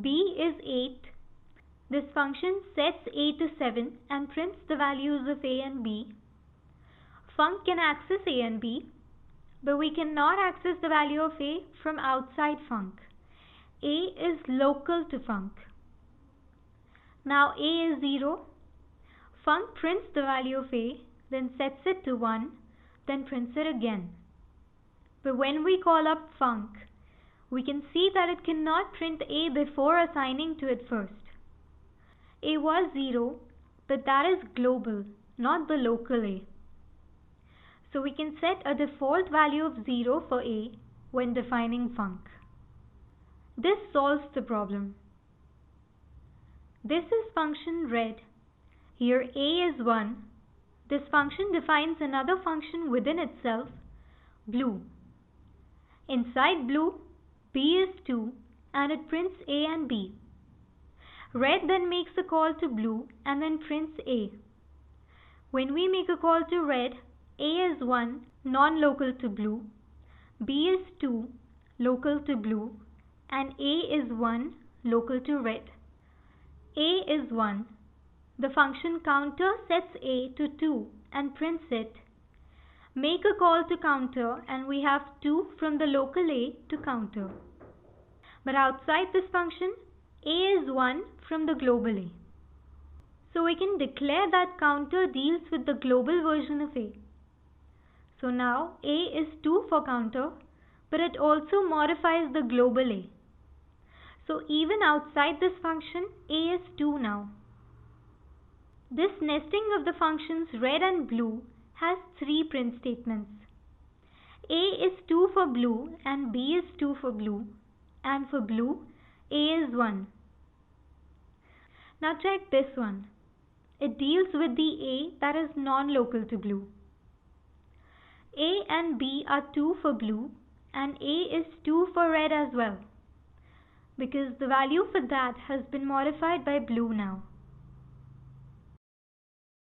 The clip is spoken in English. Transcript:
b is 8. This function sets a to 7 and prints the values of a and b. Func can access a and b, but we cannot access the value of a from outside func. A is local to func. Now a is 0. Func prints the value of a, then sets it to 1, then prints it again. But when we call up func, we can see that it cannot print a before assigning to it first. A was 0, but that is global, not the local a. So we can set a default value of 0 for a when defining func. This solves the problem. This is function red. Here a is 1. This function defines another function within itself, blue. Inside blue, b is 2 and it prints a and b. Red then makes a call to blue and then prints a. When we make a call to red, a is 1, non-local to blue, b is 2, local to blue, and a is 1, local to red. A is 1. The function counter sets a to 2 and prints it. Make a call to counter and we have 2 from the local a to counter. But outside this function, a is 1 from the global a. So we can declare that counter deals with the global version of a. So now a is 2 for counter, but it also modifies the global a. So even outside this function, a is 2 now. This nesting of the functions red and blue has 3 print statements. A is 2 for blue and b is 2 for blue, and for blue, a is 1. Now check this one. It deals with the a that is non-local to blue. A and b are 2 for blue and a is 2 for red as well, because the value for that has been modified by blue now.